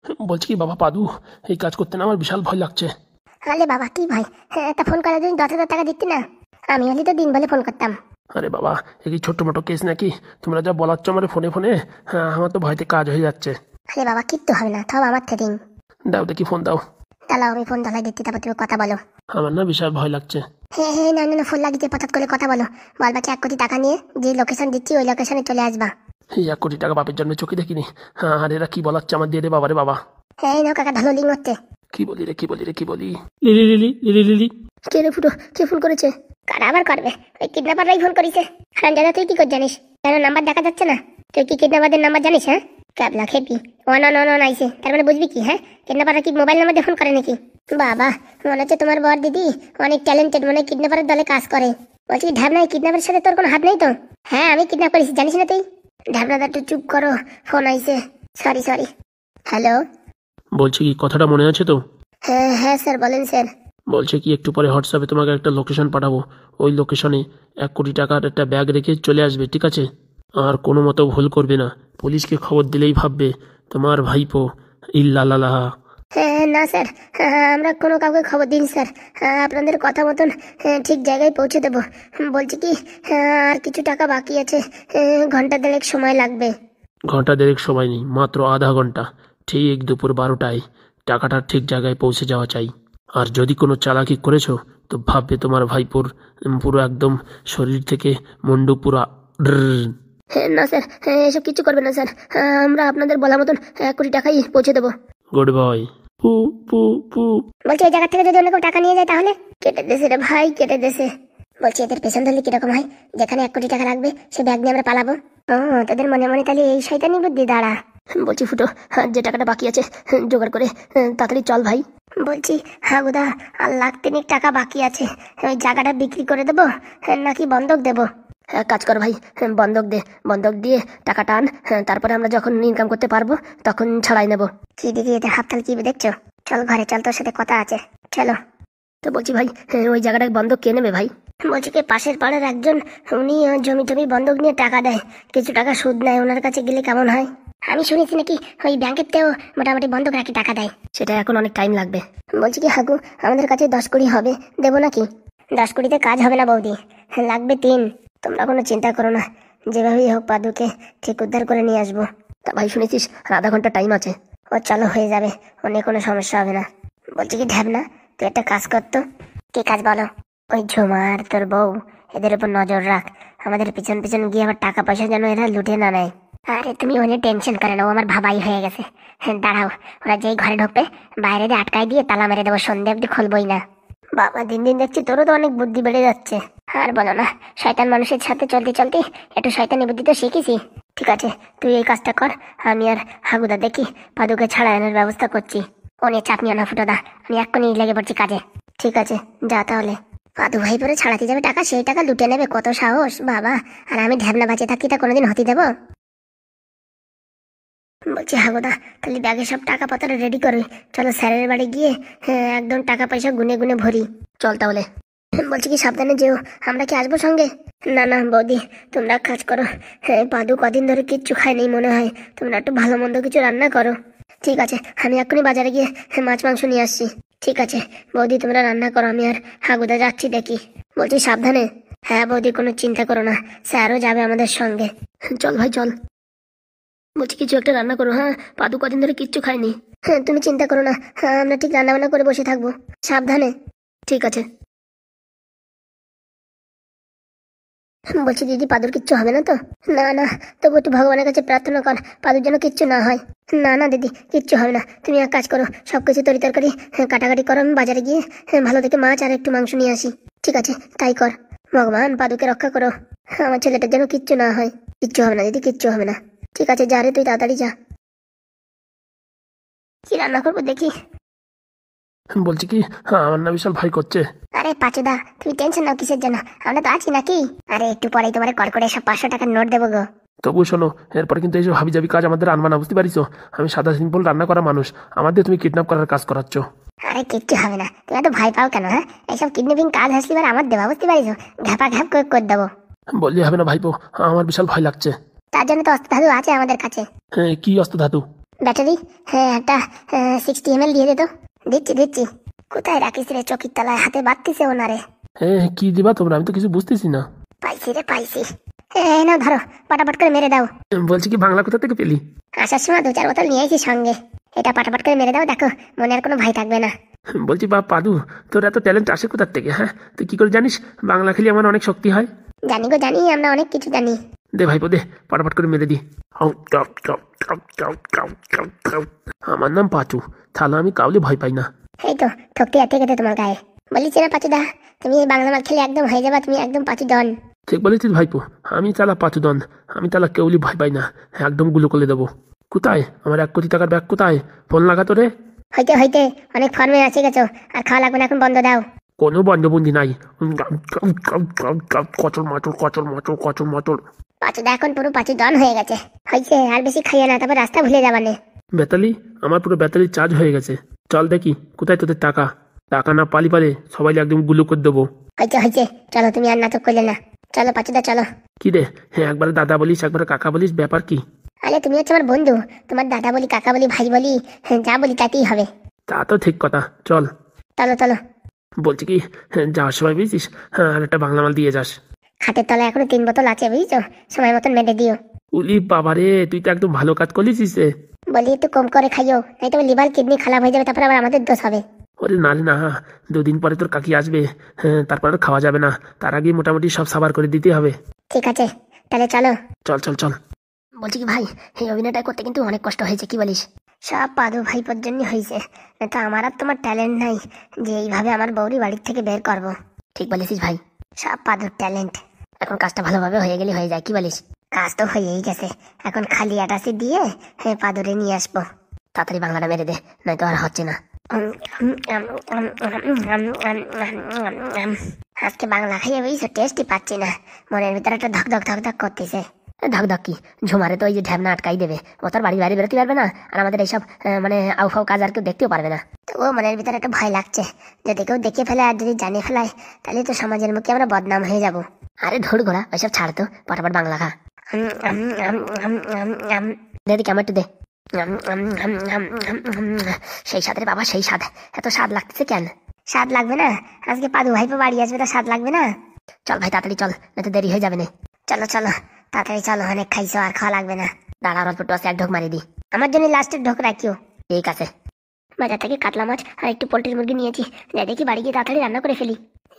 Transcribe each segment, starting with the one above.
বলছি কি বাবা পাদু, এই কাজ করতে না আমার বিশাল ভয় লাগছে। আরে বাবা কি ভাই, একটা ফোন করার জন্য 10,000 টাকা দিতি না? আমি হলে তো দিন বলে ফোন করতাম। আরে বাবা, এই কি ছোট্ট মোটো কেস নাকি? তোমরা যা বলাচ্ছ আমার ফোনে ফোনে, হ্যাঁ আমার তো ভয়তে কাজ হয়ে যাচ্ছে। আরে বাবা কিচ্ছু হবে না, তাও আমার থেকে দিন। দাও দেখি ফোন দাও। তাহলে আমি ফোন ধলাই দিচ্ছি, তারপর তুমি কথা বলো। আমার না বিশাল ভয় লাগছে। হ্যাঁ হ্যাঁ, না না না, ফোন লাগিয়ে পথাৎ করে কথা বলো। বলবা কি 1 কোটি টাকা নিয়ে যে লোকেশন দিচ্ছি ওই লোকেশনে চলে আসবা। এই 1 কোটি টাকা বাপের জন্য চোখে দেখিনি। হ্যাঁ আর এরা কি বলাচ্ছে আমার, দিয়ে দে বাবা রে বাবা। হ্যাঁ নাও কাকা, ঢালো লিঙ্ক হচ্ছে। কি বলি রে কি বলি রে কি বলি। লিলি লিলি লিলি লিলি। কে রে ফুটো, কে ফোন করেছে? কারা আবার করবে? ওই কিডন্যাপাররাই ফোন করেছে। হারামজাদা তুই কি করে জানিস? কেন নাম্বার দেখা যাচ্ছে না? তুই কি কিডন্যাপারদের নাম্বার জানিস? হ্যাঁ ক্যাবলা খেপি 111 আইছে, তার মানে বুঝবি কি? হ্যাঁ কিডন্যাপাররা কি মোবাইল নাম্বার দিয়ে ফোন করে নাকি? বাবা মনে হচ্ছে তোমার বর দিদি অনেক ট্যালেন্টেড, মানে কিডন্যাপারের দলে কাজ করে। বলছি কি ঢ্যাবনা, কিডন্যাপারের সাথে তোর কোনো হাত নেই তো? হ্যাঁ আমি কিডন্যাপ করেছি, জানিস না তুই? ঢ্যাবনাদা একটু চুপ করো, ফোন আইছে। Sorry sorry. হ্যালো। বলছি কি কথাটা মনে আছে তো? হ্যাঁ হ্যাঁ স্যার বলেন স্যার। বলছে কি একটু পরে হোয়াটসঅ্যাপে তোমাকে একটা লোকেশন পাঠাবো, ওই লোকেশনে 1 কোটি টাকার একটা ব্যাগ রেখে চলে আসবে, ঠিক আছে? আর কোনো মতো ভুল করবে না, পুলিশকে খবর দিলেই ভাববে তোমার ভাইপো ইল্লাল্লাহ। হ্যাঁ না স্যার, আমরা কোনো কাউকে খবর দিন স্যার। আপনাদের কথা মতন ঠিক জায়গায় পৌঁছে দেবো। বলছি কি আর কিছু টাকা বাকি আছে, ঘন্টা দেড়েক সময় লাগবে। ঘন্টা দেড়েক সময় নেই, মাত্র আধা ঘন্টা। ঠিক দুপুর 12টায় টাকাটা ঠিক জায়গায় পৌঁছে যাওয়া চাই। আর যদি কোনো চালাকি করেছো তো ভাববে তোমার ভাইপোর পুরো একদম শরীর থেকে মুন্ডু পুরা ড্রর। হ্যাঁ না স্যার, এসব কিছু করবেন না স্যার। আমরা আপনাদের বলা মতন 1 কোটি টাকাই পৌঁছে দেবো। Good boy. পু পু পু। বলছি এই জায়গা থেকে যদি অন্য কেউ টাকা নিয়ে যায় তাহলে? কেটে দেছে রে ভাই, কেটে দেছে। বলছি এদের পেছন ধরলে কিরকম হয়? যেখানে 1 কোটি টাকা রাখবে সে ব্যাগ নিয়ে আমরা পালাবো। ও তোদের মনে মনে তাহলে এই শয়তানি বুদ্ধি দাঁড়া। বলছি ফুটো, যে টাকাটা বাকি আছে জোগাড় করে তাড়াতাড়ি চল ভাই। বলছি হ্যাঁ বুদা, আর 1,00,000 টাকা বাকি আছে, ওই জায়গাটা বিক্রি করে দেবো নাকি বন্ধক দেবো? কাজ কর ভাই, বন্ধক দে, বন্ধক দিয়ে টাকা টান, তারপরে আমরা যখন ইনকাম করতে পারবো তখন ছাড়াই নেব। কি দিদি এদের হাততাল কি দেখছো? চল ঘরে চল, তোর সাথে কথা আছে, চলো। তো বলছি ভাই, ওই জায়গাটা বন্ধক কে নেবে ভাই? বলছি কি পাশের পাড়ার একজন, উনি জমি টমি বন্ধক নিয়ে টাকা দেয়, কিছু টাকা সুদ নেয়, ওনার কাছে গেলে কেমন হয়? আমি শুনেছি নাকি ওই ব্যাংকের তেও মোটামুটি বন্ধক রাখি টাকা দেয়। সেটা এখন অনেক টাইম লাগবে। বলছি কি হাগু, আমাদের কাছে 10 কোটি হবে, দেবো নাকি? 10 কোটিতে কাজ হবে না বৌদি, লাগবে 3। তোমরা কোনো চিন্তা করো না, যেভাবেই হোক পাদুকে ঠিক উদ্ধার করে নিয়ে আসবো। তা ভাই শুনেছিস আর আধা ঘন্টা টাইম আছে। ও চলো হয়ে যাবে, অনেক কোনো সমস্যা হবে না। বলছি কি ঢ্যাবনা, তুই একটা কাজ করতো। কি কাজ বলো? ওই ঝুমার তোর বউ এদের উপর নজর রাখ, আমাদের পিছন পিছন গিয়ে আবার টাকা পয়সা যেন এরা লুটে না নেয়। আরে তুমি অনেক টেনশন করে না, ও আমার ভাবাই হয়ে গেছে। দাঁড়াও, ওরা যেই ঘরে ঢুকবে বাইরে দিয়ে আটকাই দিয়ে তালা মেরে দেবো, সন্ধ্যে অব্দি খুলবই না। বাবা দিন দিন দেখছি তোরও তো অনেক বুদ্ধি বেড়ে যাচ্ছে। আর বলো না, শয়তান মানুষের সাথে চলতে চলতে একটু শয়তানি বুদ্ধি তো শিখেছি। ঠিক আছে তুই এই কাজটা কর, আমি আর হাগুদা দেখি পাদুকে ছাড়া আনার ব্যবস্থা করছি। ও নিয়ে চাপ নিও না ফুটোদা, আমি এক্ষুনি লেগে পড়ছি কাজে। ঠিক আছে যা তাহলে। পাদু ভাই পরে ছাড়াতে যাবে টাকা, সেই টাকা লুটে নেবে, কত সাহস বাবা! আর আমি ঢ্যাবনা বাঁচে থাকি তা কোনোদিন হতে দেবো? বলছি হাগুদা, তাহলে ব্যাগে সব টাকা পত্র রেডি করবি, চলো স্যারের বাড়ি গিয়ে একদম টাকা পয়সা গুনে গুনে ভরি। চল তাহলে। বলছি কি সাবধানে যেও, আমরা কি আসবো সঙ্গে? না না বৌদি, তোমরা কাজ করো, পাদু কদিন ধরে কিচ্ছু খায়নি মনে হয়, তোমরা একটু ভালো মন্দ কিছু রান্না করো। ঠিক আছে আমি এক্ষুনি বাজারে গিয়ে মাছ মাংস নিয়ে আসছি। ঠিক আছে বৌদি তোমরা রান্না করো, আমি আর হাগুদা যাচ্ছি দেখি। বলছি সাবধানে। হ্যাঁ বৌদি কোনো চিন্তা করো না, স্যারও যাবে আমাদের সঙ্গে। চল ভাই চল। বলছি কিছু একটা রান্না করো, হ্যাঁ পাদু কদিন ধরে কিচ্ছু খায়নি। হ্যাঁ তুমি চিন্তা করো না, আমরা ঠিক রান্না বান্না করে বসে থাকবো, সাবধানে। ঠিক আছে। বলছি দিদি পাদুর কিচ্ছু হবে না তো? না না, তবু একটু ভগবানের কাছে প্রার্থনা কর পাদুর যেন কিচ্ছু না হয়। না না দিদি কিচ্ছু হবে না, তুমি এক কাজ করো, সবকিছু তরি তরকারি কাটাকাটি করো, আমি বাজারে গিয়ে ভালো থেকে মাছ আর একটু মাংস নিয়ে আসি। ঠিক আছে তাই কর, ভগবান পাদুকে রক্ষা করো, আমার ছেলেটার যেন কিচ্ছু না হয়। কিচ্ছু হবে না দিদি, কিচ্ছু হবে না। ঠিক আছে যা রে, তুই তাড়াতাড়ি যা। কি রান্না করবো দেখি। বলছি কি আমার না বিশাল ভয় করছে। আরে পাচুদা তুমি টেনশন নাও কিসের জন্য, আমরা তো আছি নাকি? আরে একটু পরেই তোমার কল করে সব 500 টাকার নোট দেবো গো। তবু শোনো, এরপরে কিন্তু এইসব হাবি জাবি কাজ আমাদের আনবা না, বুঝতে পারিস? আমি সাদা সিম্পল রান্না করা মানুষ, আমাদের তুমি কিডন্যাপ করার কাজ করাচ্ছ। আরে কিচ্ছু হবে না, তুমি এত ভয় পাও কেন? হ্যাঁ এইসব কিডন্যাপিং কাজ আসলে এবার আমার দেবা, বুঝতে পারিস? ঘাপা ঘাপ করে দেবো। বললি হবে না ভাইপো, আমার বিশাল ভয় লাগছে। তার জন্য তো অস্ত্র ধাতু আছে আমাদের কাছে। হ্যাঁ কি অস্ত্র ধাতু? ব্যাটারি? হ্যাঁ, একটা 60 ml দিয়ে দে তো। দিচ্ছি দিচ্ছি। কোথায় রাখিস রে? চকির তলায় হাতে বাঁধতেছে ওনারে। হ্যাঁ, কি দিবা তোমরা? আমি তো কিছু বুঝতেছি না। পাইছি রে পাইছি। এই নাও ধরো, পটাপট করে মেরে দাও। বলছি কি, বাংলা কোথা থেকে পেলি? আসার সময় 2-4 বোতল নিয়ে আইছি সঙ্গে। এটা পটাপট করে মেরে দাও, দেখো মনে আর কোনো ভয় থাকবে না। বলছি বাপ পাদু, তোর এত ট্যালেন্ট আসে কোথার থেকে? হ্যাঁ, তুই কি করে জানিস বাংলা খেলে আমার অনেক শক্তি হয়? জানি গো জানি, আমরা অনেক কিছু জানি। দে ভাইপো দে, পটাপট করে মেরে দি। আমার নাম পাঁচু, তাহলে আমি কাউলে ভয় পাই না। এই তো ঠকতে আর থেকে তোমার গায়ে। বলিস না পাচুদা, তুমি এই বাংলা মাল খেলে একদম হয়ে যাবা, তুমি একদম পাচু ডন। ঠিক বলেছিস ভাইপো, আমি চালা পাঁচুদন, আমি তালা কেউলি ভয় পাই না, একদম গুলো করে দেবো। কোথায় আমার 1 কোটি টাকার ব্যাগ? কোথায়? ফোন লাগা তো রে। হইতে হইতে অনেক ফর্মে আছে গেছো, আর খাওয়া লাগবে না, এখন বন্ধ দাও। কোনো বন্ধবন্দি নাই। কচর মাচর কচর মাচর কচর মাচর। পাচুদা এখন পুরো পাচু ডন হয়ে গেছে। হয়েছে, আর বেশি খাইয়ে না, তারপর রাস্তা ভুলে যাবানে। ব্যাটারি? আমার পুরো ব্যাটারি চার্জ হয়ে গেছে। চল দেখি কোথায় তোদের টাকা। টাকা না পালি পারে সবাই একদম গুলো করে দেবো। হয়েছে হয়েছে, চলো, তুমি আর নাটক করলে না। চলো পাচুদা চলো। কি রে? হ্যাঁ, একবারে দাদা বলিস একবারে কাকা বলিস, ব্যাপার কি? আরে তুমি হচ্ছে আমার বন্ধু, তোমার দাদা বলি কাকা বলি ভাই বলি, যা বলি তাতেই হবে। তা তো ঠিক কথা, চল। চলো চলো। বলছি কি, যাওয়ার সময় বুঝছিস, হ্যাঁ, আর একটা বাংলা মাল দিয়ে যাস। খাটের তলায় এখনো 3 বোতল আছে, বুঝছো? সময় মতন মেরে দিও। উলি বাবা রে, তুই তো একদম ভালো কাজ করলিস রে। বলি একটু কম করে খাইও, নাই তো লিভার কিডনি খারাপ হয়ে যাবে, তারপর আবার আমাদের দোষ হবে। ওরে না রে না, 2 দিন পরে তোর কাকি আসবে, হ্যাঁ, তারপর আর খাওয়া যাবে না, তার আগে মোটামুটি সব সাবার করে দিতে হবে। ঠিক আছে, তাহলে চলো। চল চল চল। বলছি কি ভাই, এই অভিনয়টা করতে কিন্তু অনেক কষ্ট হয়েছে, কি বলিস? সব পাদু ভাইপোর জন্য হয়েছে, তো আমার আর তোমার ট্যালেন্ট নাই যে এইভাবে আমার বউরি বাড়ির থেকে বের করব। ঠিক বলেছিস ভাই, সব পাদুর ট্যালেন্ট। এখন কাজটা ভালোভাবে হয়ে গেলে হয়ে যায়, কি বলিস? কাজ তো হয়েই গেছে, এখন খালি আটাসি দিয়ে পাদুরে নিয়ে আসবো। তাড়াতাড়ি বাংলাটা মেরে দে, নয়তো আর হচ্ছে না। আজকে বাংলা খাইয়ে বুঝছো টেস্টই পাচ্ছি না, মনের ভিতরে একটা ধক ধক ধক ধক করতেছে। ধক ধক কি? ঝুমারে তো ওই যে ঢ্যাবনা আটকাই দেবে, ও তার বাড়ি বাইরে বেরোতে পারবে না, আর আমাদের এইসব মানে আউফাউ কাজ আর কেউ দেখতেও পারবে না। তো ও মনের ভিতরে একটা ভয় লাগছে, যদি কেউ দেখে ফেলে আর যদি জানিয়ে ফেলায়, তাহলে তো সমাজের মুখে আমরা বদনাম হয়ে যাব। আরে ধুর গোড়া, ওইসব ছাড় তো, পটাপট বাংলা খা। দে কেমন একটু দে। সেই স্বাদ রে বাবা, সেই স্বাদ। এত স্বাদ লাগতেছে কেন? স্বাদ লাগবে না? আজকে পাদু ভাইপো বাড়ি আসবে, তো স্বাদ লাগবে না? চল ভাই তাড়াতাড়ি চল, না তো দেরি হয়ে যাবে না। চলো চলো তাড়াতাড়ি চলো, অনেক খাইছো, আর খাওয়া লাগবে না। দাঁড়া অল্প টসে এক ঢোক মারি দি, আমার জন্য লাস্টের ঢোক রাখিও। ঠিক আছে। বাজার থেকে কাতলা মাছ আর একটু পোল্ট্রির মুরগি নিয়েছি, যাই দেখি বাড়ি গিয়ে তাড়াতাড়ি রান্না করে ফেলি।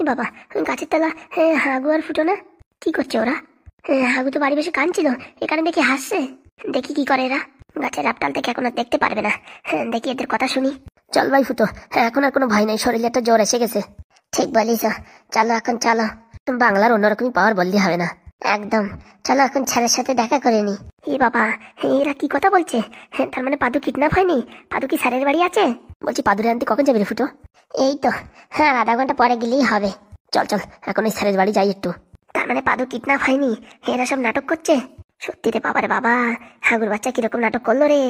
বাবা, গাছের তলা হাগু আর ফুটো না, কি করছে ওরা? হাগু তো বাড়ি বসে কাঁদছিল, এখানে দেখি হাসছে। দেখি কি করে এরা। গাছের আপটাল থেকে এখন আর দেখতে পারবে না, দেখি এদের কথা শুনি। চল ভাই ফুটো, এখন আর কোনো ভয় নাই, শরীরে একটা জ্বর এসে গেছে। ঠিক বলিস, চলো এখন চলো। বাংলার অন্যরকমই পাওয়ার বললে হবে না, একদম। চলো এখন ছেলের সাথে দেখা করে নি। এ বাবা, এরা কি কথা বলছে? তার মানে পাদু কিডন্যাপ হয়নি? পাদু কি স্যারের বাড়ি আছে? বলছি পাদুরে আনতে কখন যাবে রে ফুটো? এই তো, হ্যাঁ, আধা ঘন্টা পরে গেলেই হবে। চল চল, এখন ওই স্যারের বাড়ি যাই একটু। তার মানে পাদু কিডন্যাপ হয়নি, এরা সব নাটক করছে। সত্যি রে বাবা রে বাবা, হাগুর বাচ্চা কিরকম নাটক করলো রে,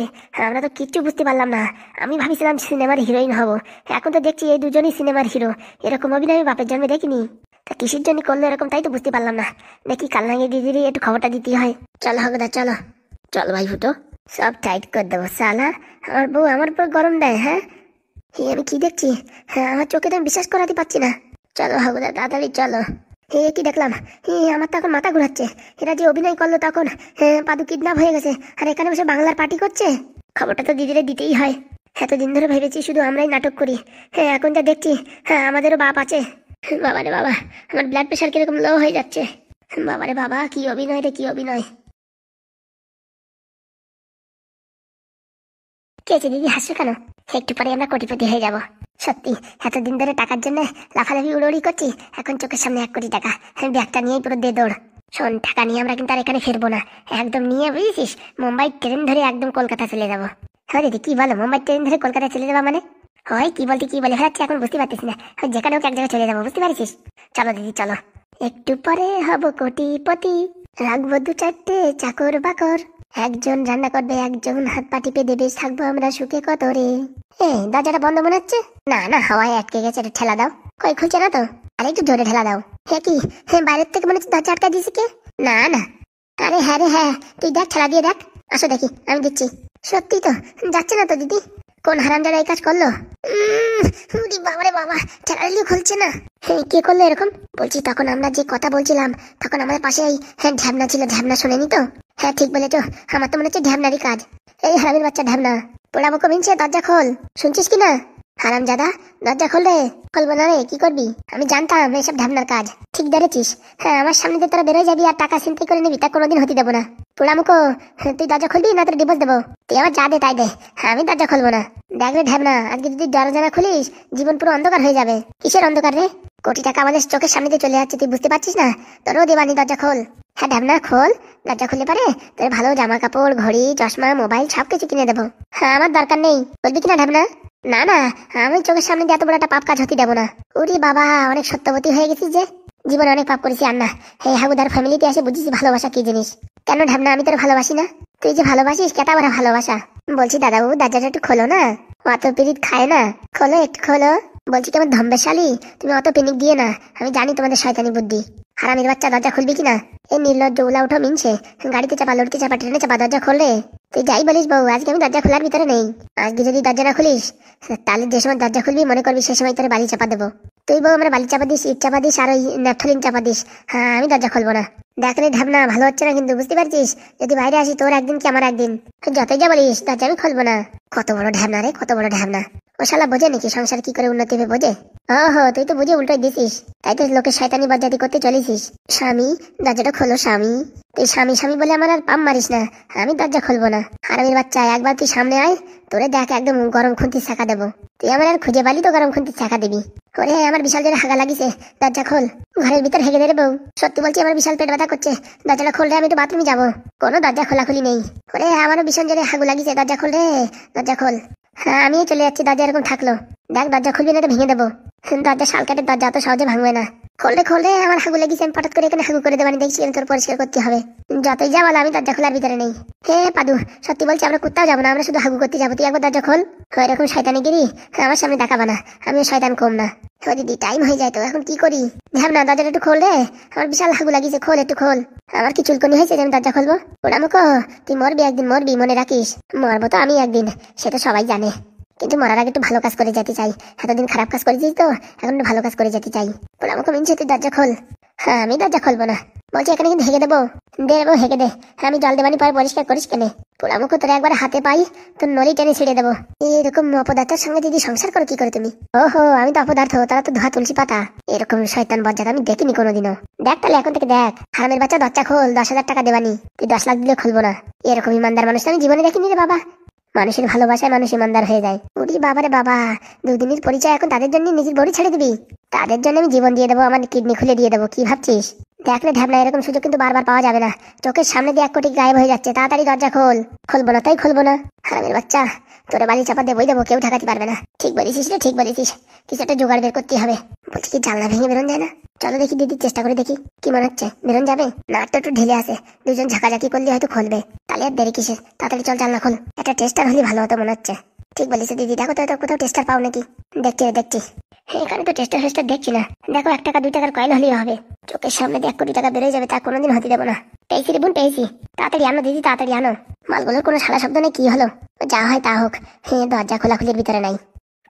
আমরা তো কিচ্ছু বুঝতে পারলাম না। আমি ভাবিছিলাম সিনেমার হিরোইন হব, এখন তো দেখছি এই দুজনই সিনেমার হিরো। এরকম অভিনয় আমি বাপের জন্মে দেখিনি। তা কিসের জন্য করলো এরকম, তাই তো বুঝতে পারলাম না। দেখি কাল নাকি দিদিরই একটু খবরটা দিতে হয়। চলো হগদা চলো। চল ভাই ফুটো, সব টাইট করে দেবো সালা। আমার বউ আমার উপর গরম দেয়। হ্যাঁ, আমি কি দেখছি? আমার চোখে তো আমি বিশ্বাস করাতে পারছি না। চলো হগদা তাড়াতাড়ি চলো। কি দেখলাম? আমার তো এখন মাথা ঘুরাচ্ছে। এরা যে অভিনয় করলো তখন পাদু কিডন্যাপ হয়ে গেছে, আর এখানে বসে বাংলার পার্টি করছে। খবরটা তো দিদিরে দিতেই হয়। এতদিন ধরে ভেবেছি শুধু আমরাই নাটক করি, এখন যা দেখছি আমাদেরও বাপ আছে। বাবারে বাবা, আমার ব্লাড প্রেশার কিরকম লো হয়ে যাচ্ছে। বাবারে বাবা, কি অভিনয় রে, কি অভিনয়। কে আছে দিদি, হাসছো কেন? একটু পরে আমরা কোটিপতি হয়ে যাব। সত্যি, এতদিন ধরে টাকার জন্য লাফালাফি উড়োড়ি করছি, এখন চোখের সামনে 1 কোটি টাকা, ব্যাগটা নিয়েই পুরো দে দৌড়। শোন, টাকা নিয়ে আমরা কিন্তু আর এখানে ফিরবো না, একদম নিয়ে বুঝেছিস মুম্বাই ট্রেন ধরে একদম কলকাতা চলে যাবো। হ্যাঁ দিদি, কি বলো? মুম্বাই ট্রেন ধরে কলকাতা চলে যাবো মানে? হয় কি বলতে কি বলে ফেলাচ্ছি, এখন বুঝতে পারতেছি না। যেখানে হোক এক জায়গায় চলে যাবো, বুঝতে পারছিস? চলো দিদি চলো। একটু পরে হব কোটিপতি, রাখবো 2-4টে চাকর বাকর, একজন রান্না করবে, একজন হাত পা টিপে দেবে, থাকবো আমরা সুখে কত রে। দরজাটা বন্ধ মনে হচ্ছে। না না, হাওয়ায় আটকে গেছে, এটা ঠেলা দাও। কই, খুলছে না তো? আরে একটু জোরে ঠেলা দাও। কি বাইরের থেকে মনে হচ্ছে দরজা আটকা দিয়েছে কে? না না, আরে হ্যাঁ রে হ্যাঁ, তুই দেখ, ঠেলা দিয়ে দেখ। আসো দেখি, আমি দিচ্ছি। সত্যি তো যাচ্ছে না তো দিদি? কোন হারামজাদা এই কাজ করলো? উরি বাবারে বাবা, ঠেলালি খুলছে না। কে করলো এরকম? বলছি তখন আমরা যে কথা বলছিলাম, তখন আমাদের পাশে এই ঢ্যাবনা ছিল, ঢ্যাবনা শোনেনি তো? হ্যাঁ ঠিক বলেছো, আমার তো মনে হচ্ছে ঢ্যাবনারই কাজ। এই হারামির বাচ্চা ঢ্যাবনা, পোড়াবো কমিনছে, দরজা খোল। শুনছিস কি না হারামজাদা? দরজা খোল রে। খুলবো না রে, কি করবি? আমি জানতাম এইসব ঢ্যাবনার কাজ। ঠিক ধরেছিস। হ্যাঁ, আমার সামনে দিয়ে তোরা বেরোয় যাবি আর টাকা ছিনতাই করে নিবি, তা কোনোদিন হতে দেবো না। পোড়ামুখো, তুই দরজা খুলবি না তোর ডিভোর্স দেবো। তুই আমার যা দে তাই দে, আমি দরজা খুলবো না। দেখ রে ঢ্যাবনা, আজকে যদি দরজা না খুলিস জীবন পুরো অন্ধকার হয়ে যাবে। কিসের অন্ধকার রে? কোটি টাকা আমাদের চোখের সামনে দিয়ে চলে যাচ্ছে, তুই বুঝতে পারছিস না? তোরও দেবানি, দরজা খোল। হ্যাঁ ঢ্যাবনা খোল, দরজা খুলে পারে তোর ভালো জামা কাপড়, ঘড়ি, চশমা, মোবাইল সবকিছু কিনে দেবো। হ্যাঁ আমার দরকার নেই, বলবি কিনা ঢ্যাবনা? না না, আমি চোখের সামনে দিয়ে এত বড় একটা পাপ কাজ হতে দেবো না। ওরে বাবা, অনেক সত্যবতী হয়ে গেছিস যে। জীবনে অনেক পাপ করেছি আর না, এই হাগুদার ফ্যামিলিতে এসে বুঝেছি ভালোবাসা কি জিনিস। কেন ঢ্যাবনা, আমি তোর ভালোবাসি না? তুই যে ভালোবাসিস, কেটা বড় ভালোবাসা। বলছি দাদাবু, দরজাটা একটু খোলো না, অত পিরিত খায় না, খোলো একটু খোলো। বলছি কেমন ধম্বেশালী, তুমি অত পিনিক দিয়ে না, আমি জানি তোমাদের শয়তানি বুদ্ধি। হারামির বাচ্চা, দরজা খুলবি কিনা? এই নির্লজ্জ উলা উঠো মিনছে, গাড়িতে চাপা, লড়তে চাপা, ট্রেনে চাপা, দরজা খোলে। তুই যাই বলিস বউ, আজকে আমি দরজা খোলার ভিতরে নেই। আজকে যদি দরজা না খুলিস, তাহলে যে সময় দরজা খুলবি মনে করবি সে সময় তোর বালি চাপা দেবো। তুই বউ আমরা বালি চাপা দিস, ইট চাপা দিস, আর ওই ন্যাপথলিন চাপা দিস। হ্যাঁ, আমি দরজা খুলবো না। দেখ রে ঢাবনা, ভালো হচ্ছে না কিন্তু, বুঝতে পারছিস? যদি বাইরে আসি তোর একদিন কি আমার একদিন। যতই যা বলিস, দরজা আমি খুলবো না। কত বড় ঢাবনা রে, কত বড় ঢাবনা। ও শালা বোঝে নাকি সংসার কি করে উন্নতি হবে, বোঝে? ওহো, তুই তো বুঝে উল্টোই দিছিস, তাই তো লোকের শয়তানি বজ্জাতি করতে চলেছিস। স্বামী, দরজাটা খোলো স্বামী। তুই স্বামী স্বামী বলে আমার আর পাম মারিস না, আমি দরজা খুলবো না। হারামির বাচ্চা, একবার তুই সামনে আয়, তোরে দেখ একদম গরম খুন্তি ছাকা দেবো। তুই আমার আর খুঁজে পালি তো গরম খুন্তি ছাকা দিবি। ওরে আমার বিশাল জোরে হাগা লাগিছে, দরজা খোল। ঘরের ভিতর হেগে দে রে বউ, সত্যি বলছি আমার বিশাল পেট ব্যথা করছে, দরজাটা খোল রে, আমি তো বাথরুমে যাবো। কোনো দরজা খোলাখুলি নেই। ওরে আমারও ভীষণ জোরে হাগু লাগিছে, দরজা খোল রে, দরজা খোল। হ্যাঁ আমিও চলে যাচ্ছি, দরজা এরকম থাকলো। দেখ দরজা খুলবি না তো ভেঙে দেবো। দরজা শাল কাঠের দরজা, অত সহজে ভাঙবে না। খোলরে খোলরে, আমার হাগু লেগেছে, আমি হঠাৎ করে এখানে হাগু করে দেবানি, দেখছি তোর পরিষ্কার করতে হবে। যতই যা বলো, আমি দরজা খোলার ভিতরে নেই। হে পাদু, সত্যি বলছি আমরা কোথাও যাবো না, আমরা শুধু হাগু করতে যাবো। তুই একবার দরজা খোল। এরকম শয়তানিগিরি আমার সামনে দেখাবা না, আমিও শয়তান কম না। ও দিদি, টাইম হয়ে যায় তো, এখন কি করি? ভাব না, দরজাটা একটু খোল রে, আমার বিশাল হাগু লাগিছে, খোল একটু খোল। আমার কি চুলকনি হয়েছে যে আমি দরজা খুলবো? ওরা মুখো, তুই মরবি একদিন, মরবি মনে রাখিস। মরবো তো আমি একদিন, সেটা সবাই জানে, কিন্তু মরার আগে একটু ভালো কাজ করে যেতে চাই। এতদিন খারাপ কাজ করেছিস তো, এখন একটু ভালো কাজ করে যেতে চাই। ওরা মুখো মিনছে, তুই দরজা খোল। হ্যাঁ আমি দরজা খুলবো না, বলছি এখানে কিন্তু হেগে দেবো। দে দেবো, হেগে দে। হ্যাঁ আমি জল দেবানি, পরে পরিষ্কার করিস কেনে? পোড়া মুখো তোরা একবার হাতে পাই তোর নলি টেনে ছিঁড়ে দেবো। এরকম অপদার্থের সঙ্গে দিদি সংসার করো কি করে তুমি? ওহো, আমি তো অপদার্থ, তারা তো ধোয়া তুলসী পাতা। এরকম শয়তান বজ্জাত আমি দেখিনি কোনোদিনও। দেখ তাহলে এখন থেকে দেখ, হারামের বাচ্চা দরজা খোল, 10,000 টাকা দেবানি, তুই 10 লাখ দিলে খুলবো না। এরকম ইমানদার মানুষ আমি জীবনে দেখিনি রে বাবা। মানুষের ভালোবাসায় মানুষ ইমানদার হয়ে যায়। উরি বাবারে বাবা, দুদিনের পরিচয় এখন তাদের জন্য নিজের বড়ি ছেড়ে দিবি? তাদের জন্য আমি জীবন দিয়ে দেবো, আমার কিডনি খুলে দিয়ে দেবো, কি ভাবছিস? দেখলে ঢ্যাবনা, এরকম সুযোগ কিন্তু বারবার পাওয়া যাবে না। চোখের সামনে দিয়ে 1 কোটি গায়েব হয়ে যাচ্ছে, তাড়াতাড়ি দরজা খোল। খুলবো না তাই খুলবো না। হারামের বাচ্চা, তোরে বালি চাপা দেবই দেবো, কেউ ঢাকাতে পারবে না। ঠিক বলেছিস রে, ঠিক বলেছিস, কিছু একটা জোগাড় বের করতে হবে। বলছি কি জানলা ভেঙে বেরোন যায় না? চলো দেখি দিদি, চেষ্টা করে দেখি, কি মনে হচ্ছে বেরোন যাবে? না তো একটু ঢিলে আছে, দুজন ঝাঁকাঝাঁকি করলে হয়তো খুলবে। তাহলে আর দেরি কিসের, তাড়াতাড়ি চল জানলা খোল। একটা টেস্টার হলে ভালো হতো মনে হচ্ছে। ঠিক বলিস দিদি, দেখো তো কোথাও টেস্টার পাও নাকি? দেখছি দেখছি, এখানে তো টেস্টার ফেস্টার দেখছি না। দেখো 1 টাকা 2 টাকার কয়েল হলেই হবে। চোখের সামনে দিয়ে 1 কোটি টাকা বেরোয় যাবে, তা কোনোদিন হতে দেবো না। পেয়েছি রে বোন, পেয়েছি। তাড়াতাড়ি আনো দিদি, তাড়াতাড়ি আনো। মালগুলোর কোনো সারা শব্দ নেই, কি হলো? যা হয় তা হোক, দরজা খোলাখুলির ভিতরে নাই।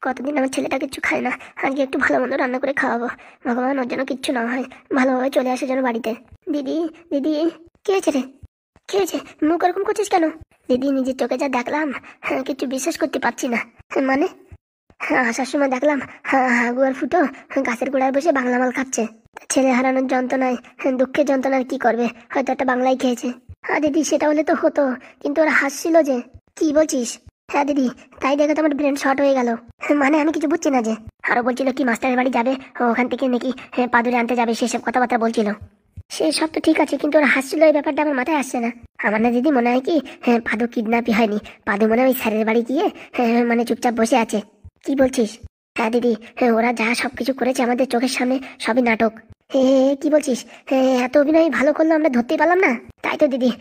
কতদিন আমার ছেলেটা কিচ্ছু খায় না, আজকে একটু ভালো মন্দ রান্না করে খাওয়াবো। ভগবান ওর জন্য কিচ্ছু না হয়, ভালোভাবে চলে আসে যেন বাড়িতে। দিদি দিদি, কি হয়েছে রে? কি হয়েছে, মুখ এরকম করছিস কেন? দিদি নিজের চোখে যা দেখলাম, কিছু বিশ্বাস করতে পারছি না। মানে আসার সময় দেখলাম হাগু আর ফুটো গাছের গোড়ায় বসে বাংলা মাল খাচ্ছে। ছেলে হারানোর যন্ত্রণায়, দুঃখের যন্ত্রণায় কি করবে, হয়তো একটা বাংলাই খেয়েছে। হ্যাঁ দিদি, সেটা হলে তো হতো, কিন্তু ওরা হাসছিল যে। কি বলছিস? হ্যাঁ দিদি, তাই দেখে তো আমার ব্রেন শর্ট হয়ে গেল। মানে আমি কিছু বুঝছি না যে। আরো বলছিল কি মাস্টারের বাড়ি যাবে, ওখান থেকে নাকি পাদুরে আনতে যাবে, সেসব কথাবার্তা বলছিল। সে সব তো ঠিক আছে, কিন্তু ওরা হাসছিল, এই ব্যাপারটা আমার মাথায় আসছে না। আমার না দিদি মনে হয় কি, পাদু কিডন্যাপই হয়নি, পাদু মনে হয় ওই স্যারের বাড়ি গিয়ে মানে চুপচাপ বসে আছে। কি বলছিস? হ্যাঁ দিদি, ওরা যা সবকিছু করেছে আমাদের চোখের সামনে সবই নাটক। কি বলছিস? এত অভিনয় ভালো করলো, আমরা ধরতেই পারলাম না। তাই তো দিদি,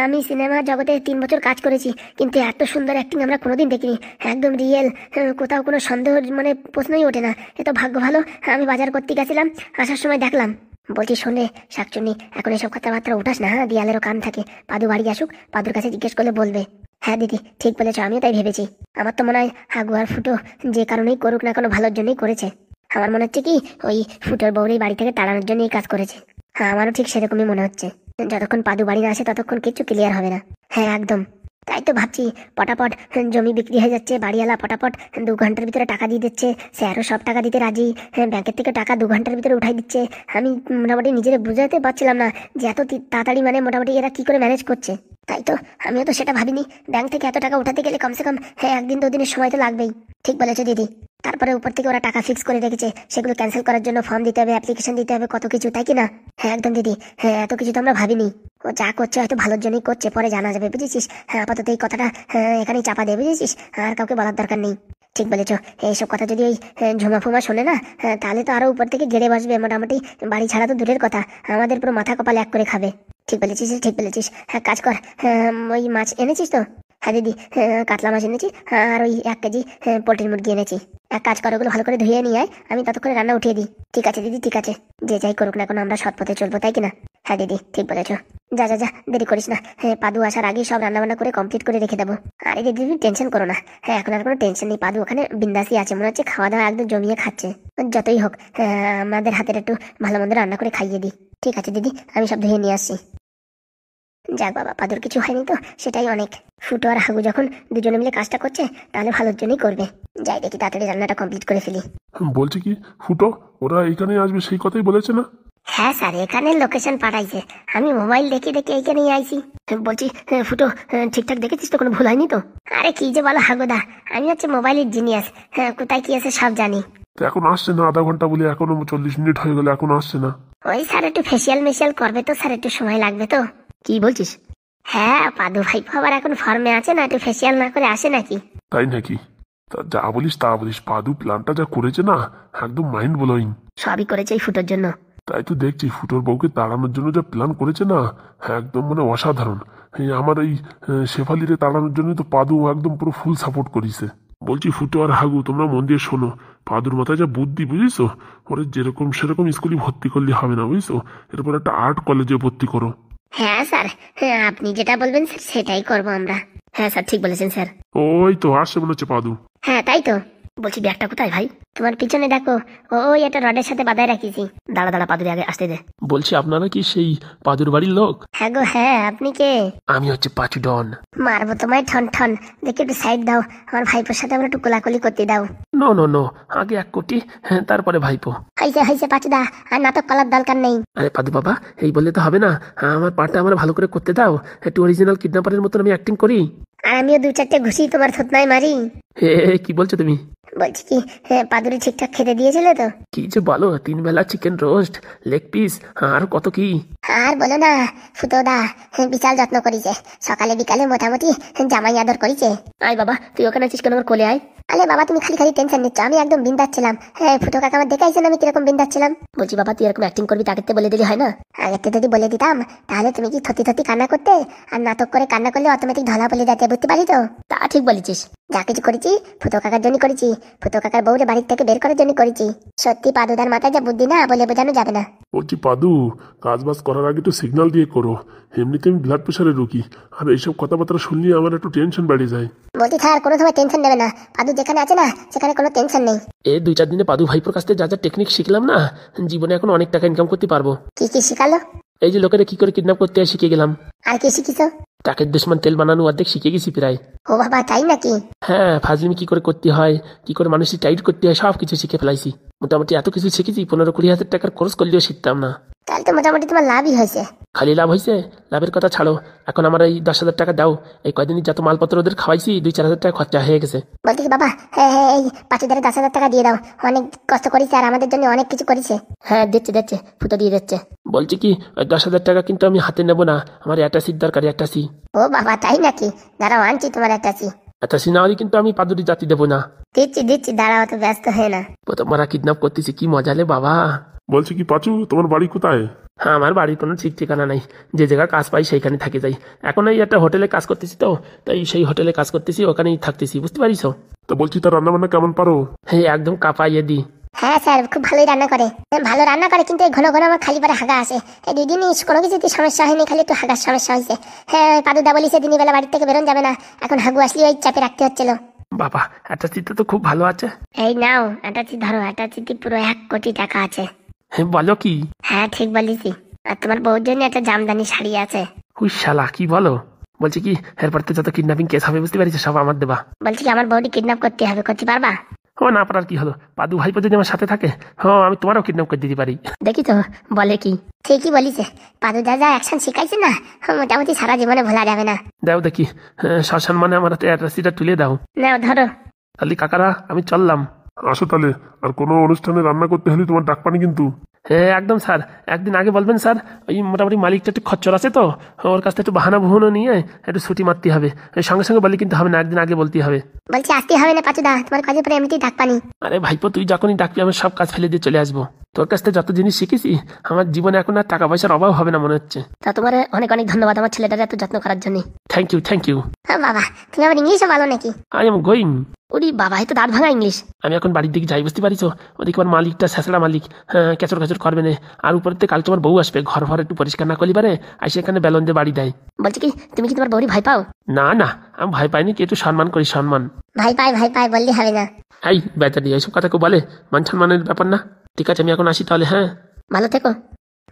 আমি সিনেমা জগতে 3 বছর কাজ করেছি, কিন্তু এত সুন্দর অ্যাক্টিং আমরা কোনোদিন দেখিনি। একদম রিয়েল, কোথাও কোনো সন্দেহ মানে প্রশ্নই ওঠে না। এত ভাগ্য ভালো, আমি বাজার করতে গেছিলাম, আসার সময় দেখলাম বলছি শোনে শাকচুনি, এখন এসব কথাবার্তা উঠাস না, হ্যাঁ দেয়ালেরও কান থাকে। পাদু বাড়ি আসুক, পাদুর কাছে জিজ্ঞেস করলে বলবে। হ্যাঁ দিদি ঠিক বলেছ, আমিও তাই ভেবেছি। আমার তো মনে হয় হাগু আর ফুটো যে কারণেই করুক না কোনো ভালোর জন্যই করেছে। আমার মনে হচ্ছে কি ওই ফুটোর বউরেই বাড়ি থেকে তাড়ানোর জন্যই কাজ করেছে। হ্যাঁ আমারও ঠিক সেরকমই মনে হচ্ছে। যতক্ষণ পাদু বাড়ি না আসে ততক্ষণ কিচ্ছু ক্লিয়ার হবে না। হ্যাঁ একদম, তাই তো ভাবছি। পটাপট জমি বিক্রি হয়ে যাচ্ছে, বাড়িওয়ালা পটাপট 2 ঘন্টার ভিতরে টাকা দিয়ে দিচ্ছে, স্যারও সব টাকা দিতে রাজি। ব্যাংকের থেকে টাকা 2 ঘন্টার ভিতরে উঠাই দিচ্ছে। আমি মোটামুটি নিজের বুঝাতে পারছিলাম না যে এত তাড়াতাড়ি মানে মোটামুটি এরা কি করে ম্যানেজ করছে। তাই তো আমিও তো সেটা ভাবিনি, ব্যাংক থেকে এত টাকা উঠাতে গেলে কমসে কম 1 দিন 2 দিনের সময় তো লাগবেই। ঠিক বলেছো দিদি। তারপরে উপর থেকে ওরা টাকা ফিক্স করে রেখেছে, সেগুলো ক্যান্সেল করার জন্য ফর্ম দিতে হবে, অ্যাপ্লিকেশন দিতে হবে, কত কিছু, তাই কি না? হ্যাঁ একদম দিদি, হ্যাঁ এত কিছু তো আমরা ভাবিনি। ও যা করছে হয়তো ভালোর জন্যই করছে, পরে জানা যাবে বুঝেছিস। হ্যাঁ আপাতত এই কথাটা এখানেই চাপা দেবে বুঝেছিস, আর কাউকে বলার দরকার নেই। ঠিক বলেছ, এইসব কথা যদি ওই ঝুমা ফুমা শোনে না, তাহলে তো আরো উপর থেকে গেড়ে বসবে। মোটামুটি বাড়ি ছাড়া তো দূরের কথা, আমাদের পুরো মাথা কপাল এক করে খাবে। ঠিক বলেছিস ঠিক বলেছিস। হ্যাঁ কাজ কর, ওই মাছ এনেছিস তো? হ্যাঁ দিদি, কাতলা মাছ এনেছি, আর ওই 1 কেজি পোলট্রির মুরগি এনেছি। এক কাজ কর, ওগুলো ভালো করে ধুয়ে নিয়ে আয়, আমি ততক্ষণে রান্না উঠিয়ে দিই। ঠিক আছে দিদি ঠিক আছে, যে যাই করুক না কেন আমরা সৎ পথে চলবো, তাই কিনা? হ্যাঁ দিদি ঠিক বলেছ। যা যা যা, দেরি করিস না। পাদু আসার আগেই সব রান্না বান্না করে কমপ্লিট করে রেখে দেবো। আরে দিদি তুমি টেনশন করো না, হ্যাঁ এখন আর কোনো টেনশন নেই। পাদু ওখানে বিন্দাসই আছে, মনে হচ্ছে খাওয়া দাওয়া একদম জমিয়ে খাচ্ছে। যতই হোক আমাদের হাতের একটু ভালো মন্দ রান্না করে খাইয়ে দিই। ঠিক আছে দিদি, আমি সব ধুয়ে নিয়ে আসছি। যাক বাবা, পাদুর কিছু হয়নি তো সেটাই অনেক। ফুটো আর হাগু যখন দুজনে মিলে কাজটা করছে তাহলে ভালোর জন্যই করবে। যাই দেখি তাড়াতাড়ি রান্নাটা কমপ্লিট করে ফেলি। বলছি কি ফুটো, ওরা এখানে আসবে সেই কথাই বলেছে না? হ্যাঁ স্যার, এখানে লোকেশন পাঠাইছে, আমি মোবাইল দেখে দেখে এইখানেই আইছি। বলছি ফুটো, ঠিকঠাক দেখেছিস তো, কোনো ভুল হয়নি তো? আরে কি যে বলো হাগুদা, আমি হচ্ছে মোবাইলের জিনিয়াস, কোথায় কি আছে সব জানি। তো এখন আসছে না, আধা ঘন্টা বলে এখনো 40 মিনিট হয়ে গেল, এখন আসছে না। ওই স্যার একটু ফেসিয়াল মেশিয়াল করবে তো স্যার, একটু সময় লাগবে তো। কি বলছিস? হ্যাঁ পাদু ভাই আবার এখন ফর্মে আছে না, একটু ফেসিয়াল না করে আসে নাকি? তাই নাকি? তা যা বলিস তা বলিস, পাদু প্ল্যানটা যা করেছে না একদম মাইন্ড ব্লোয়িং। সবই করেছে এই ফুটোর জন্য। তাই তো দেখছি ফুটোর বউকে তাড়ানোর জন্য যা প্ল্যান করেছে না, একদম মানে অসাধারণ। আমার এই শেফালিরে তাড়ানোর জন্য তো পাদু একদম পুরো ফুল সাপোর্ট করিছে। বলছি ফুটো আর হাগু, তোমরা মন দিয়ে শোনো, পাদুর মাথায় যা বুদ্ধি বুঝিস, ওরে যেরকম সেরকম স্কুলে ভর্তি করলে হবে না বুঝছো, এরপর একটা আর্ট কলেজে ভর্তি করো। হ্যাঁ স্যার, আপনি যেটা বলবেন স্যার সেটাই করবো আমরা। হ্যাঁ স্যার ঠিক বলেছেন স্যার। ওই তো আসছে মনে হচ্ছে পাদু। হ্যাঁ তাই তো। বলছি ব্যাগটা কোথায় ভাই? তোমার পিছনে দেখো, ওই একটা রডের সাথে বাঁধায় রাখিছি। দাঁড়া দাঁড়া, পাদুরে আগে আসতে দে। বলছি আপনারা কি সেই পাদুর বাড়ির লোক? হ্যাঁ গো হ্যাঁ, আপনি কে? আমি হচ্ছে পাঁচু ডন। মারবো তোমায় ঠন ঠন, দেখি একটু সাইড দাও, আমার ভাইপোর সাথে আমরা একটু কোলাকুলি করতে দাও। নো নো নো, আগে 1 কোটি, হ্যাঁ তারপরে ভাইপো। হয়েছে হয়েছে পাচুদা, আর নাটক করার দরকার নেই। আরে পাদু বাবা, এই বললে তো হবে না, আমার পার্টটা আমার ভালো করে করতে দাও, একটু অরিজিনাল কিডন্যাপারের মতন আমি অ্যাক্টিং করি। আর আমিও 2-4টে ঘুষি তোমার থুতনায় মারি। হে কি বলছো তুমি? বলছি কি, পাদুরি ঠিকঠাক খেতে দিয়েছিলে তো? কি যে বলো, 3 বেলা চিকেন রোস্ট, লেগ পিস, আর কত কি। আর বলো না ফুটোদা, বিশাল যত্ন করিছে, সকালে বিকালে মোটামুটি জামাই আদর করিছে। আয় বাবা, তুই ওখানে আছিস কেন, আমার কোলে আয়। আরে বাবা তুমি খালি খালি টেনশন নিচ্ছ, আমি একদম বিন্দাস ছিলাম। ফুটো কাকা আমার দেখাইছেন আমি কিরকম বিন্দাস ছিলাম। বলছি বাবা, তুই এরকম অ্যাক্টিং করবি তাকে বলে দিলি হয় না? আগেতে যদি বলে দিতাম তাহলে তুমি কি থতি থতি কান্না করতে, আর নাটক করে কান্না করলে অটোমেটিক ধরা বলে যেতে, বুঝতে পারি তো? তা ঠিক বলেছিস। যা কিছু করেছি ফুটো কাকার জন্য করেছি, ফুটো কাকার বউরে বাড়ির থেকে বের করার জন্য করেছি। সত্যি পাদুদার মাথায় যা বুদ্ধি না, বলে বোঝানো যাবে না। বলছি পাদু, কাজ বাজ করার আগে একটু সিগন্যাল দিয়ে করো, এমনিতে আমি ব্লাড প্রেশারের রুগী, আর এইসব কথাবার্তা শুনলে আমার একটু টেনশন বেড়ে যায়। বলছি স্যার কোনো সময় টেনশন নেবে না, পাদু যেখানে আছে না সেখানে কোনো টেনশন নেই। এই 2-4 দিনে পাদু ভাইপোর কাছ থেকে যা যা টেকনিক শিখলাম না, জীবনে এখন অনেক টাকা ইনকাম করতে পারবো। কি কি শিখালো? এই যে লোকেরা কি করে কিডন্যাপ করতে হয় শিখে গেলাম। আর কি শিখিছো? টাকের দুশ্মন তেল বানানো অর্ধেক শিখে গেছি প্রায়। ও বাবা তাই নাকি? হ্যাঁ, ফাজলিমি কি করে করতে হয়, কি করে মানুষকে টাইট করতে হয়, সব কিছু শিখে ফেলাইছি। মোটামুটি এত কিছু শিখেছি, 15-20 হাজার টাকার খরচ করলেও শিখতাম না। তাহলে তো মোটামুটি তোমার লাভই হয়েছে। খালি লাভ হয়েছে? লাভের কথা ছাড়ো, এখন আমার এই 10,000 টাকা দাও, এই কয়দিনই যত মালপত্র ওদের খাওয়াইছি 2-4 হাজার টাকা খরচা হয়ে গেছে। বলছি কি বাবা, এই পাঁচুদারে 10,000 টাকা দিয়ে দাও, অনেক কষ্ট করেছে আর আমাদের জন্য অনেক কিছু করেছে। হ্যাঁ দিচ্ছে, ফুটো দিয়ে দিচ্ছে। বলছি কি, ওই 10,000 টাকা কিন্তু আমি হাতে নেবো না, আমার অ্যাটাসির দরকার, অ্যাটাসি। ও বাবা তাই নাকি? দাঁড়াও আনছি তোমার অ্যাটাচি। অ্যাটাসি না হলে কিন্তু আমি পাদুরি জাতি দেবো না। দিচ্ছি দাঁড়াও, তো ব্যস্ত হয়ে না। প্রথমবার কিডন্যাপ করতেছি, কি মজালে বাবা। বলছি কি পাচু, তোমার বাড়ি কোথায়? হ্যাঁ, আমার বাড়ির কোনো ঠিক ঠিকানা নাই, যে জায়গায় কাজ পাই সেইখানে থাকি যাই। এখন এই একটা হোটেলে কাজ করতেছি তো, তাই সেই হোটেলে কাজ করতেছি, ওখানেই থাকতেছি, বুঝতে পারিস? তা বলছি তার রান্না বান্না কেমন পারো? হ্যাঁ একদম কাঁপাইয়ে দি। হ্যাঁ স্যার, খুব ভালোই রান্না করে। ভালো রান্না করে, কিন্তু এই ঘন ঘন আমার খালি পারে হাগা আসে। এই 2 দিনই কোনো কিছুতে সমস্যা হয়নি, খালি একটু হাগার সমস্যা হয়েছে। হ্যাঁ, ওই পাদুদা বলিছে দিনের বেলা বাড়ি থেকে বেরোন যাবে না, এখন হাগু আসলে ওই চাপে রাখতে হচ্ছিল। বাবা, একটা চিত্র তো খুব ভালো আছে। এই নাও অ্যাটাচি ধরো, অ্যাটাচিতে পুরো 1 কোটি টাকা আছে। হ্যাঁ, বলো কি? হ্যাঁ ঠিক বলিছি। আর তোমার বউর জন্য একটা জামদানি শাড়ি আছে। হুই শালা, কি বলো? বলছি কি, এরপর তো যত কিডন্যাপিং কেস হবে বুঝতে পারছি, সব আমার দেবা। বলছি কি আমার বউটি কিডন্যাপ করতে হবে, করতে পারবা? ও না পারার কি হলো, পাদু ভাইপো যদি আমার সাথে থাকে, আমি তোমারও কিডন্যাপ করে দিতে পারি। দেখি তো বলে কি। ঠিকই বলিছে, পাদু যা যা অ্যাকশন শিখাইছে না, মোটামুটি সারা জীবনে ভোলা যাবে না। দাও দেখি, শ্মশান মানে আমার হাতে অ্যাড্রেসটা তুলে দাও। নাও ধরো। তাহলে কাকারা, আমি চললাম। আসো তাহলে, আর কোনো অনুষ্ঠানে রান্না করতে হলে তোমার ডাক পানি কিন্তু। হ্যাঁ একদম স্যার, একদিন আগে বলবেন স্যার। ওই মোটামুটি মালিকটা একটু খচ্চর আছে তো, ওর কাছ থেকে একটু বাহানা বুহানো নিয়ে একটু ছুটি মারতে হবে। ওই সঙ্গে সঙ্গে বলি কিন্তু হবে না, একদিন আগে বলতে হবে। বলছি আসতে হবে না পাচুদা, তোমার কাজে পরে এমনিতেই ডাক পানি। আরে ভাইপো, তুই যখনই ডাকবি আমি সব কাজ ফেলে দিয়ে চলে আসবো। তোর কাছ থেকে যত জিনিস শিখেছি, আমার জীবনে এখন আর টাকা পয়সার অভাব হবে না মনে হচ্ছে। তা তোমার অনেক অনেক ধন্যবাদ আমার ছেলেটার এত যত্ন করার জন্য। Thank you, thank you. বাবা, তুমি আবার ইংলিশও ভালো নাকি? I am going. ওরে বাবা, এই তো দাঁত ভাঙা ইংলিশ। আমি এখন বাড়ির দিকে যাই, বুঝতে পারিস? ওদিকে আমার মালিকটা ছেঁচড়া মালিক, হ্যাঁ কেচর কেচর করবে না। আর উপরে থেকে কাল তোমার বউ আসবে, ঘর ঘর একটু পরিষ্কার না করলি পারে, আর সেখানে বেলন দিয়ে বাড়ি দেয়। বলছি কি, তুমি কি তোমার বউরি ভয় পাও? না না, আমি ভয় পাইনি, কি একটু সম্মান করি, সম্মান। ভাই পাই বললে হবে না। এই বেচারি এইসব কথা কেউ বলে? মান সম্মানের ব্যাপার না। ঠিক আছে, আমি এখন আসি তাহলে। হ্যাঁ, ভালো থেকো।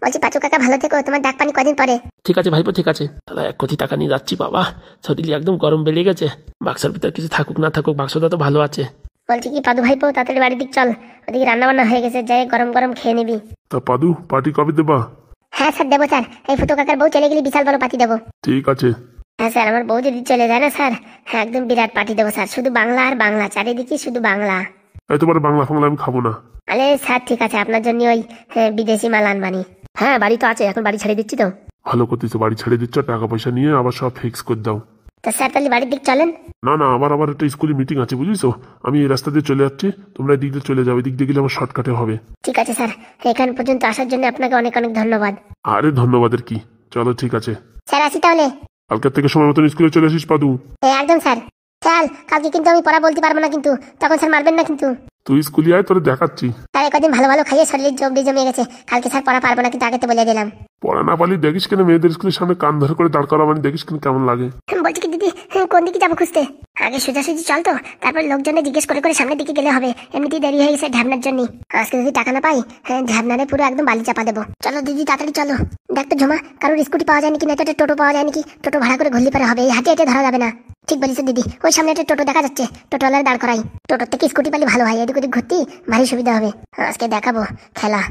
বলছি পাচু কাকা ভালো থেকো, তোমার ডাক পানি কদিন পরে। ঠিক আছে ভাইপো, ঠিক আছে। তাহলে 1 কোটি টাকা নিয়ে যাচ্ছি। বাবা, শরীর একদম গরম বেড়ে গেছে। বাক্সের ভিতর কিছু থাকুক না থাকুক, বাক্সটা তো ভালো আছে। বলছি কি পাদু ভাইপো, তাড়াতাড়ি বাড়ির দিক চল, ওদিকে রান্না বান্না হয়ে গেছে, যাই গরম গরম খেয়ে নিবি। তা পাদু, পার্টি কবে দেবা? হ্যাঁ স্যার দেবো স্যার, এই ফুটো কাকার বউ চলে গেলে বিশাল বড় পার্টি দেবো। ঠিক আছে। হ্যাঁ স্যার, আমার বউ যদি চলে যায় না স্যার, হ্যাঁ একদম বিরাট পার্টি দেবো স্যার, শুধু বাংলা আর বাংলা, চারিদিকে শুধু বাংলা। এই তোমার বাংলা ফাংলা আমি খাবো না। আরে স্যার ঠিক আছে, আপনার জন্য ওই বিদেশি মাল আনবানি। হ্যাঁ বাড়ি তো আছে, এখন বাড়ি ছেড়ে দিচ্ছি তো। ভালো করতেছো, বাড়ি ছেড়ে দিচ্ছ, টাকা পয়সা নিয়ে আবার সব ফিক্স করে দাও। তা স্যার তাহলে বাড়ির দিক চলেন। না না, আবার একটা স্কুলে মিটিং আছে বুঝিস, আমি এই রাস্তা দিয়ে চলে যাচ্ছি, তোমরা এদিক দিয়ে চলে যাবে, এদিক দিয়ে গেলে আমার শর্টকাটে হবে। ঠিক আছে স্যার, এখান পর্যন্ত আসার জন্য আপনাকে অনেক অনেক ধন্যবাদ। আরে ধন্যবাদের কি, চলো ঠিক আছে। স্যার আসি তাহলে। কালকের থেকে সময় মতন স্কুলে চলে আসিস পাদু। একদম স্যার। স্যার কালকে কিন্তু আমি পড়া বলতে পারবো না, কিন্তু তখন স্যার মারবেন না কিন্তু। তুই স্কুলে আয়, তোরে দেখাচ্ছি। স্যার কদিন ভালো ভালো খাইয়ে শরীরের জবড়ি জমে গেছে, কালকে স্যার পড়া পারবো না, কিন্তু আগে তো বলে দিলাম। পড়া না পারলি দেখিস কেন, মেয়েদের স্কুলের সামনে কান ধরে করে দাঁড় করা মানে দেখিস কেন কেমন লাগে। বলছি কি দিদি, কোন দিকে যাবো খুঁজতে? আগে সোজাসুজি চল তো, তারপর লোকজনে জিজ্ঞেস করে করে সামনের দিকে গেলে হবে, এমনিতেই দেরি হয়ে গেছে ঢ্যাবনার জন্য। আজকে যদি টাকা না পাই, ঢ্যাবনারে পুরো একদম বালি চাপা দেবো। চলো দিদি তাড়াতাড়ি চলো। দেখ তো ঝুমা, কারোর স্কুটি পাওয়া যায় নাকি, না একটা টোটো পাওয়া যায় নাকি? টোটো ভাড়া করে ঘুরলে পারে হবে, এই হাঁটে হাঁটে ধরা যাবে না। ঠিক বলিস দিদি, ওই সামনে একটা টোটো দেখা যাচ্ছে, টোটোওয়ালার দাঁড় করাই। টোটোর থেকে স্কুটি পালি ভালো হয়, এদিক ওদিক ঘুরতে ভারী সুবিধা হবে। আজকে দেখাবো খেলা।